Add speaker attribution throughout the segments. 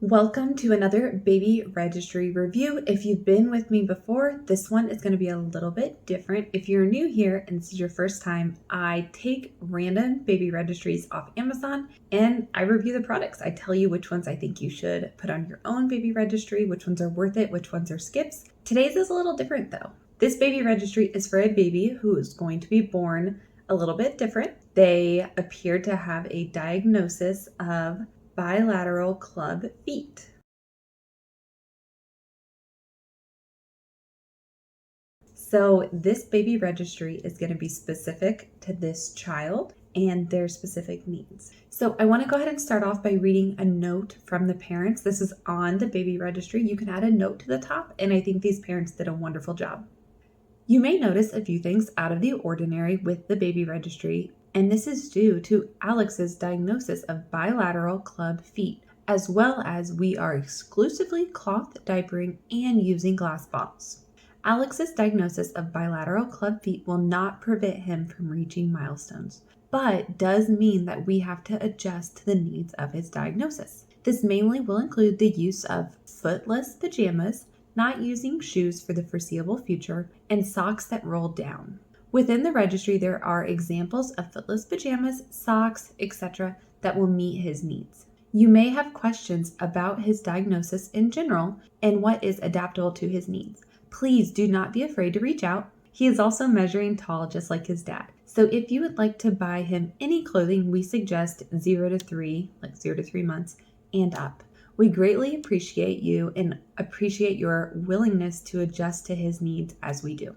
Speaker 1: Welcome to another baby registry review. If you've been with me before, this one is going to be a little bit different. If you're new here and this is your first time, I take random baby registries off Amazon and I review the products. I tell you which ones I think you should put on your own baby registry, which ones are worth it, which ones are skips. Today's is a little different though. This baby registry is for a baby who is going to be born a little bit different. They appear to have a diagnosis of bilateral club feet. So this baby registry is going to be specific to this child and their specific needs. So I want to go ahead and start off by reading a note from the parents. This is on the baby registry. You can add a note to the top, and I think these parents did a wonderful job. You may notice a few things out of the ordinary with the baby registry, and this is due to Alex's diagnosis of bilateral club feet, as well as we are exclusively cloth diapering and using glass bottles. Alex's diagnosis of bilateral club feet will not prevent him from reaching milestones, but does mean that we have to adjust to the needs of his diagnosis. This mainly will include the use of footless pajamas, not using shoes for the foreseeable future, and socks that roll down. Within the registry, there are examples of footless pajamas, socks, etc. that will meet his needs. You may have questions about his diagnosis in general and what is adaptable to his needs. Please do not be afraid to reach out. He is also measuring tall just like his dad. So if you would like to buy him any clothing, we suggest 0 to 3 months and up. We greatly appreciate you and appreciate your willingness to adjust to his needs as we do.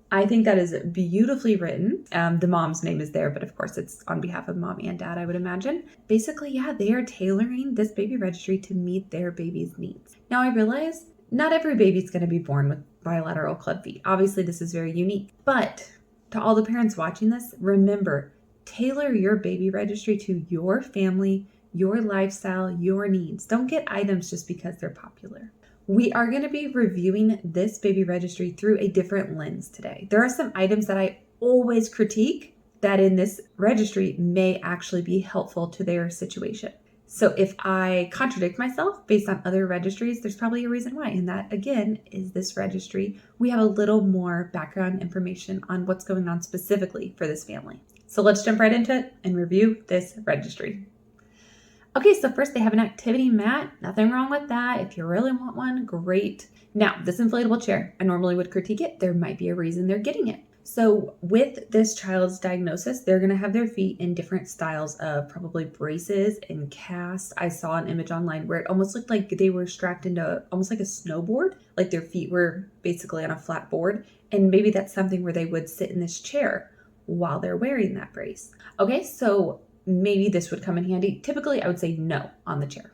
Speaker 1: I think that is beautifully written. The mom's name is there, but of course it's on behalf of mom and dad, I would imagine. Basically, they are tailoring this baby registry to meet their baby's needs. Now, I realize not every baby's going to be born with bilateral club feet. Obviously, this is very unique. But to all the parents watching this, remember, tailor your baby registry to your family, your lifestyle, your needs. Don't get items just because they're popular. We are going to be reviewing this baby registry through a different lens today. There are some items that I always critique that in this registry may actually be helpful to their situation. So if I contradict myself based on other registries, there's probably a reason why. And that, again, is this registry. We have a little more background information on what's going on specifically for this family. So let's jump right into it and review this registry. Okay, so first they have an activity mat. Nothing wrong with that. If you really want one, great. Now, this inflatable chair, I normally would critique it. There might be a reason they're getting it. So with this child's diagnosis, they're going to have their feet in different styles of probably braces and cast. I saw an image online where it almost looked like they were strapped into almost like a snowboard, like their feet were basically on a flat board. And maybe that's something where they would sit in this chair while they're wearing that brace. Okay, so maybe this would come in handy. Typically, I would say no on the chair.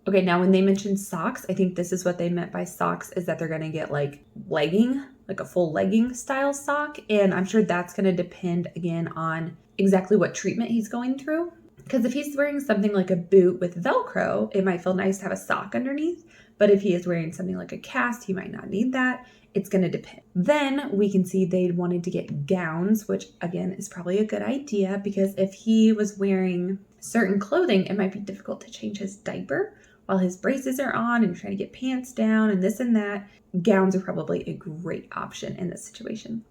Speaker 1: Okay, now when they mentioned socks, I think this is what they meant by socks, is that they're going to get like a full legging style sock. And I'm sure that's going to depend again on exactly what treatment he's going through. Because if he's wearing something like a boot with Velcro, it might feel nice to have a sock underneath. But if he is wearing something like a cast, he might not need that. It's going to depend. Then we can see they wanted to get gowns, which again is probably a good idea because if he was wearing certain clothing, it might be difficult to change his diaper while his braces are on and trying to get pants down and this and that. Gowns are probably a great option in this situation.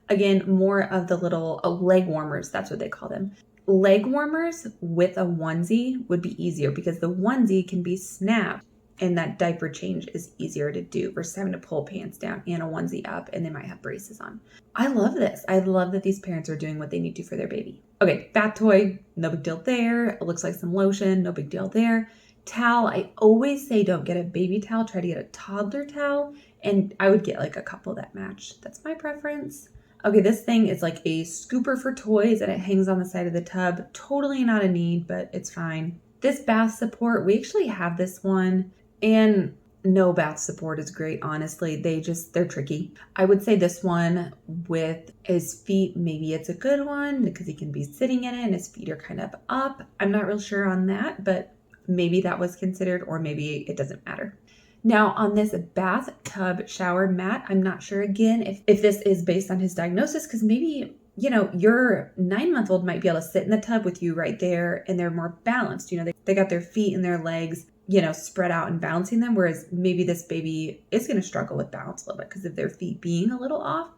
Speaker 1: Again, more of the little leg warmers, that's what they call them. Leg warmers with a onesie would be easier because the onesie can be snapped and that diaper change is easier to do versus having to pull pants down and a onesie up and they might have braces on. I love this. I love that these parents are doing what they need to for their baby. Okay, bath toy, no big deal there. It looks like some lotion, no big deal there. Towel, I always say don't get a baby towel, try to get a toddler towel. And I would get like a couple that match. That's my preference. Okay, this thing is like a scooper for toys and it hangs on the side of the tub. Totally not a need, but it's fine. This bath support, we actually have this one. And no bath support is great, honestly. They're tricky. I would say this one with his feet, maybe it's a good one because he can be sitting in it and his feet are kind of up. I'm not real sure on that, but maybe that was considered or maybe it doesn't matter. Now on this bathtub shower mat, I'm not sure again if this is based on his diagnosis because maybe your 9-month-old might be able to sit in the tub with you right there and they're more balanced. They got their feet and their legs, spread out and balancing them. Whereas maybe this baby is going to struggle with balance a little bit because of their feet being a little off.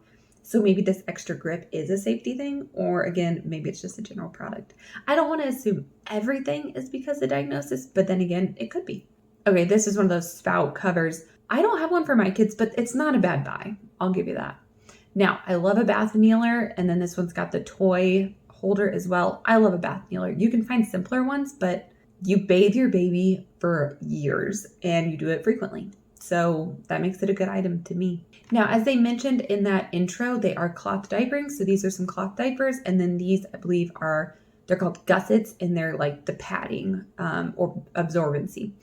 Speaker 1: So maybe this extra grip is a safety thing, or again, maybe it's just a general product. I don't want to assume everything is because of diagnosis, but then again, it could be. Okay, this is one of those spout covers. I don't have one for my kids, but it's not a bad buy. I'll give you that. Now, I love a bath kneeler, and then this one's got the toy holder as well. I love a bath kneeler. You can find simpler ones, but you bathe your baby for years and you do it frequently. So that makes it a good item to me. Now, as they mentioned in that intro, they are cloth diapering. So these are some cloth diapers. And then these, I believe, they're called gussets, and they're like the padding or absorbency.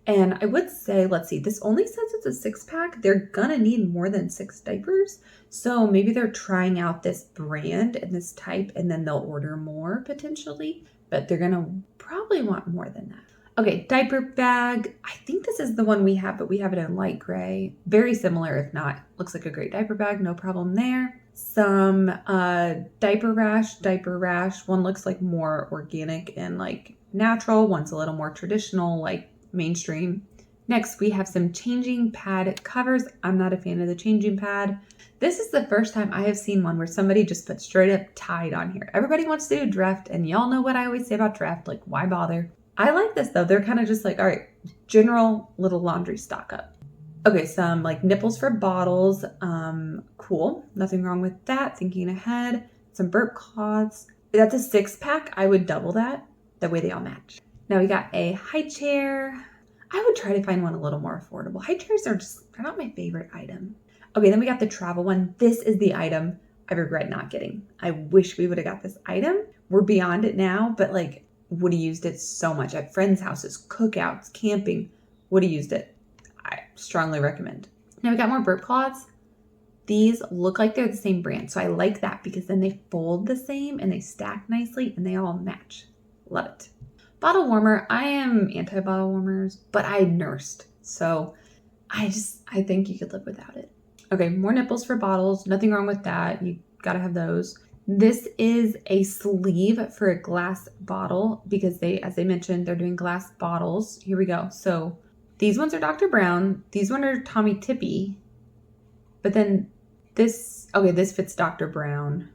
Speaker 1: And I would say, let's see, this only says it's a 6-pack. They're going to need more than 6 diapers. So maybe they're trying out this brand and this type, and then they'll order more potentially. But they're going to probably want more than that. Okay, diaper bag. I think this is the one we have, but we have it in light gray. Very similar, if not. Looks like a great diaper bag. No problem there. Some diaper rash. One looks like more organic and like natural. One's a little more traditional, like mainstream. Next, we have some changing pad covers. I'm not a fan of the changing pad. This is the first time I have seen one where somebody just put straight up Tide on here. Everybody wants to do Dreft, and y'all know what I always say about Dreft. Like, why bother? I like this though. They're kind of just like, all right, general little laundry stock up. Okay, some like nipples for bottles. Cool. Nothing wrong with that. Thinking ahead. Some burp cloths. That's a 6-pack. I would double that. That way they all match. Now we got a high chair. I would try to find one a little more affordable. High chairs they're not my favorite item. Okay, then we got the travel one. This is the item I regret not getting. I wish we would have got this item. We're beyond it now, but like would have used it so much at friends' houses, cookouts, camping. Would have used it. I strongly recommend. Now we got more burp cloths. These look like they're the same brand. So I like that because then they fold the same and they stack nicely and they all match. Love it. Bottle warmer. I am anti-bottle warmers, but I nursed. So I think you could live without it. Okay, more nipples for bottles. Nothing wrong with that. You gotta have those. This is a sleeve for a glass bottle because as they mentioned, they're doing glass bottles. Here we go. So these ones are Dr. Brown. These ones are Tommy Tippy. But then this fits Dr. Brown.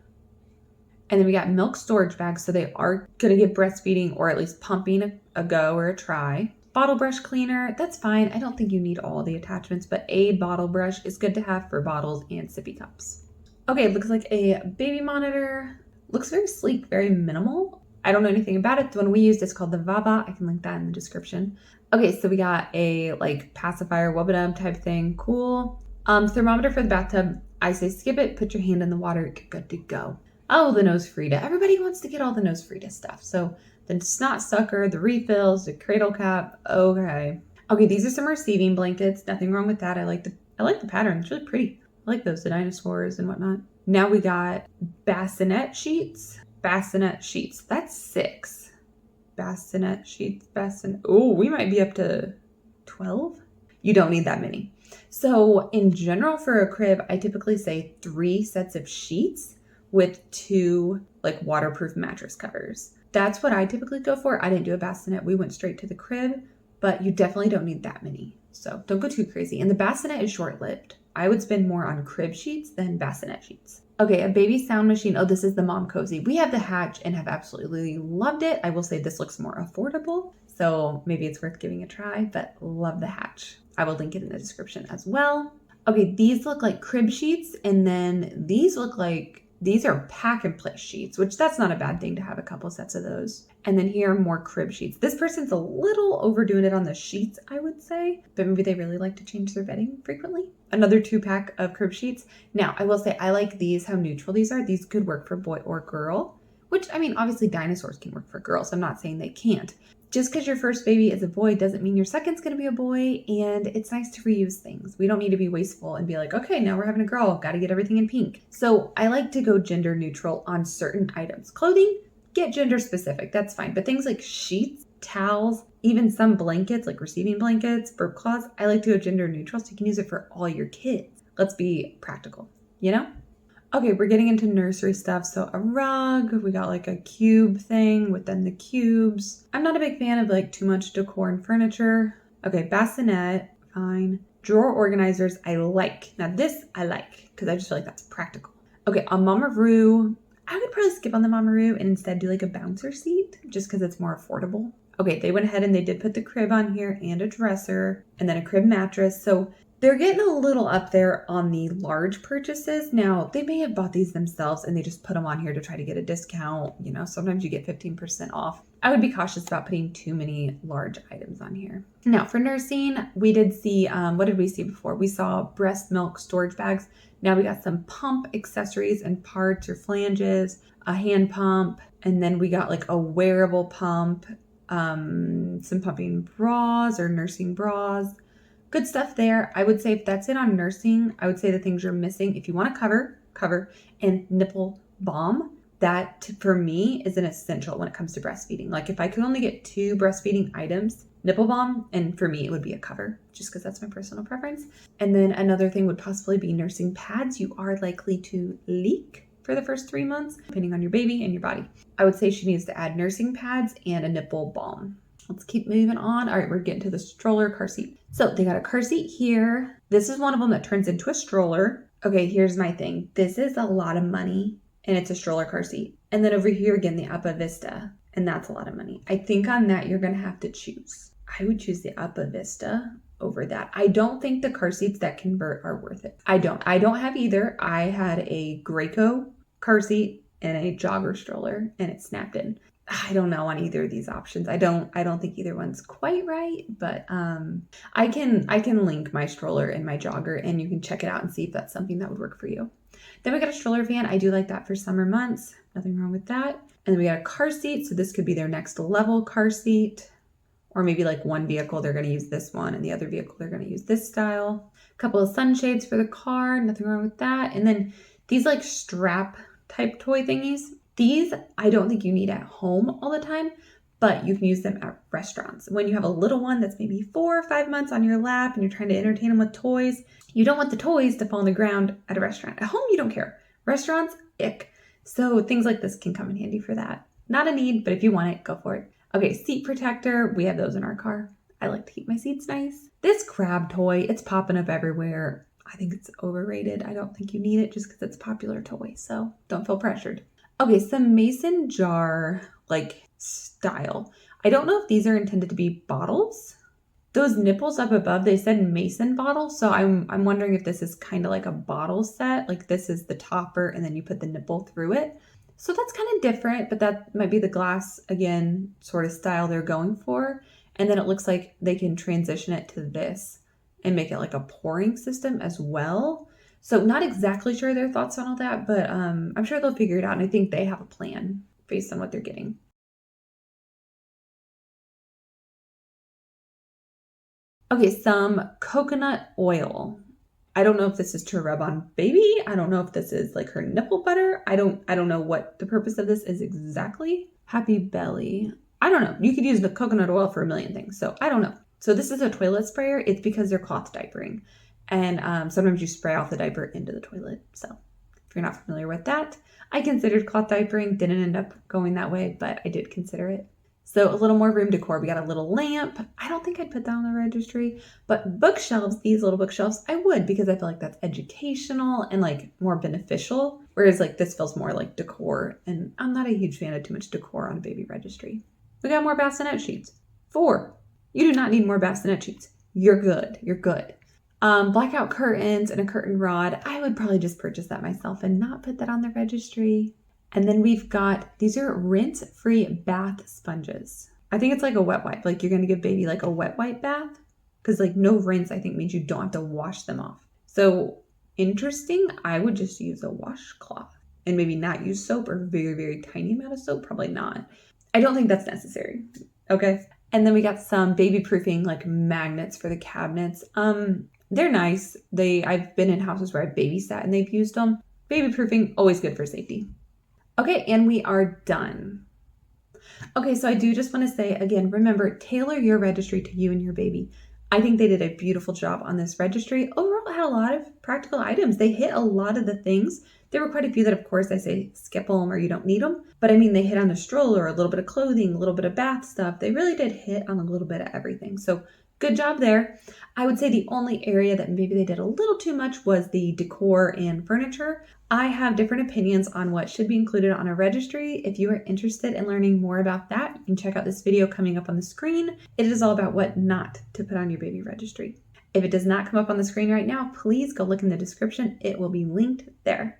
Speaker 1: And then we got milk storage bags. So they are going to give breastfeeding or at least pumping a go or a try. Bottle brush cleaner. That's fine. I don't think you need all the attachments, but a bottle brush is good to have for bottles and sippy cups. Okay, it looks like a baby monitor. Looks very sleek, very minimal. I don't know anything about it. The one we used is called the Vava. I can link that in the description. Okay, so we got a like pacifier, wubba-dub type thing. Cool. Thermometer for the bathtub. I say skip it. Put your hand in the water. Get good to go. Oh, the nose Frida. Everybody wants to get all the nose Frida stuff. So the snot sucker, the refills, the cradle cap. Okay, these are some receiving blankets. Nothing wrong with that. I like the pattern. It's really pretty. I like those, the dinosaurs and whatnot. Now we got bassinet sheets. That's 6. Bassinet sheets. Oh, we might be up to 12. You don't need that many. So in general for a crib, I typically say 3 sets of sheets with 2 like waterproof mattress covers. That's what I typically go for. I didn't do a bassinet. We went straight to the crib, but you definitely don't need that many. So don't go too crazy. And the bassinet is short-lived. I would spend more on crib sheets than bassinet sheets. Okay, a baby sound machine. Oh, this is the Mom Cozy. We have the Hatch and have absolutely loved it. I will say this looks more affordable, so maybe it's worth giving a try, but love the Hatch. I will link it in the description as well. Okay, these look like crib sheets, and then these are pack and play sheets, which that's not a bad thing to have a couple sets of those. And then here are more crib sheets. This person's a little overdoing it on the sheets, I would say, but maybe they really like to change their bedding frequently. Another 2-pack of crib sheets. Now, I will say I like these, how neutral these are. These could work for boy or girl, which, I mean, obviously dinosaurs can work for girls. I'm not saying they can't. Just because your first baby is a boy doesn't mean your second's going to be a boy, and it's nice to reuse things. We don't need to be wasteful and be like, okay, now we're having a girl, got to get everything in pink. So I like to go gender neutral on certain items. Clothing, get gender specific, that's fine. But things like sheets, towels, even some blankets, like receiving blankets, burp cloths, I like to go gender neutral so you can use it for all your kids. Let's be practical, you know? Okay, we're getting into nursery stuff. So a rug, we got like a cube thing within the cubes. I'm not a big fan of like too much decor and furniture. Okay, bassinet, fine. Drawer organizers, I like. Now this I like because I just feel like that's practical. Okay, a Mamaroo. I would probably skip on the Mamaroo and instead do like a bouncer seat just because it's more affordable. Okay, they went ahead and they did put the crib on here and a dresser and then a crib mattress. So they're getting a little up there on the large purchases. Now, they may have bought these themselves and they just put them on here to try to get a discount. You know, sometimes you get 15% off. I would be cautious about putting too many large items on here. Now, for nursing, we did see, what did we see before? We saw breast milk storage bags. Now we got some pump accessories and parts or flanges, a hand pump, and then we got like a wearable pump, some pumping bras or nursing bras. Good stuff there. I would say if that's it on nursing, I would say the things you're missing. If you want to cover, and nipple balm, that for me is an essential when it comes to breastfeeding. Like if I could only get 2 breastfeeding items, nipple balm, and for me it would be a cover, just because that's my personal preference. And then another thing would possibly be nursing pads. You are likely to leak for the first 3 months, depending on your baby and your body. I would say she needs to add nursing pads and a nipple balm. Let's keep moving on. All right, we're getting to the stroller car seat. So they got a car seat here. This is one of them that turns into a stroller. Okay, here's my thing. This is a lot of money and it's a stroller car seat. And then over here again, the Uppa Vista, and that's a lot of money. I think on that, you're gonna have to choose. I would choose the Uppa Vista over that. I don't think the car seats that convert are worth it. I don't have either. I had a Graco car seat and a jogger stroller and it snapped in. I don't know on either of these options. I don't think either one's quite right, but I can link my stroller and my jogger and you can check it out and see if that's something that would work for you. Then we got a stroller van. I do like that for summer months. Nothing wrong with that. And then we got a car seat. So this could be their next level car seat, or maybe like one vehicle, they're going to use this one and the other vehicle, they're going to use this style. A couple of sunshades for the car. Nothing wrong with that. And then these like strap type toy thingies. These, I don't think you need at home all the time, but you can use them at restaurants. When you have a little one that's maybe 4 or 5 months on your lap and you're trying to entertain them with toys, you don't want the toys to fall on the ground at a restaurant. At home, you don't care. Restaurants, ick. So things like this can come in handy for that. Not a need, but if you want it, go for it. Okay, seat protector. We have those in our car. I like to keep my seats nice. This crab toy, it's popping up everywhere. I think it's overrated. I don't think you need it just because it's a popular toy. So don't feel pressured. Okay, some mason jar like style. I don't know if these are intended to be bottles. Those nipples up above, they said mason bottle. So I'm wondering if this is kind of like a bottle set. Like this is the topper and then you put the nipple through it. So that's kind of different, but that might be the glass, again, sort of style they're going for. And then it looks like they can transition it to this and make it like a pouring system as well. So not exactly sure their thoughts on all that, but I'm sure they'll figure it out. And I think they have a plan based on what they're getting. Okay, some coconut oil. I don't know if this is to rub on baby. I don't know if this is like her nipple butter. I don't know what the purpose of this is exactly. Happy belly. I don't know. You could use the coconut oil for a million things. So I don't know. So this is a toilet sprayer. It's because they're cloth diapering. And sometimes you spray off the diaper into the toilet. So if you're not familiar with that, I considered cloth diapering. Didn't end up going that way, but I did consider it. So a little more room decor. We got a little lamp. I don't think I'd put that on the registry, but bookshelves, these little bookshelves, I would because I feel like that's educational and like more beneficial. Whereas like this feels more like decor and I'm not a huge fan of too much decor on a baby registry. We got more bassinet sheets. 4. You do not need more bassinet sheets. You're good. You're good. Blackout curtains and a curtain rod. I would probably just purchase that myself and not put that on the registry. And then we've got, these are rinse-free bath sponges. I think it's like a wet wipe. Like you're going to give baby like a wet wipe bath. Because like no rinse, I think means you don't have to wash them off. So interesting. I would just use a washcloth and maybe not use soap or very, very tiny amount of soap. Probably not. I don't think that's necessary. Okay. And then we got some baby proofing like magnets for the cabinets. They're nice. I've been in houses where I've babysat and they've used them. Baby proofing, always good for safety. Okay, and we are done. Okay, so I do just want to say again, remember, tailor your registry to you and your baby. I think they did a beautiful job on this registry. Overall, it had a lot of practical items. They hit a lot of the things There were quite a few that, of course, I say skip them or you don't need them. But I mean, they hit on the stroller, a little bit of clothing, a little bit of bath stuff. They really did hit on a little bit of everything. So good job there. I would say the only area that maybe they did a little too much was the decor and furniture. I have different opinions on what should be included on a registry. If you are interested in learning more about that, you can check out this video coming up on the screen. It is all about what not to put on your baby registry. If it does not come up on the screen right now, please go look in the description. It will be linked there.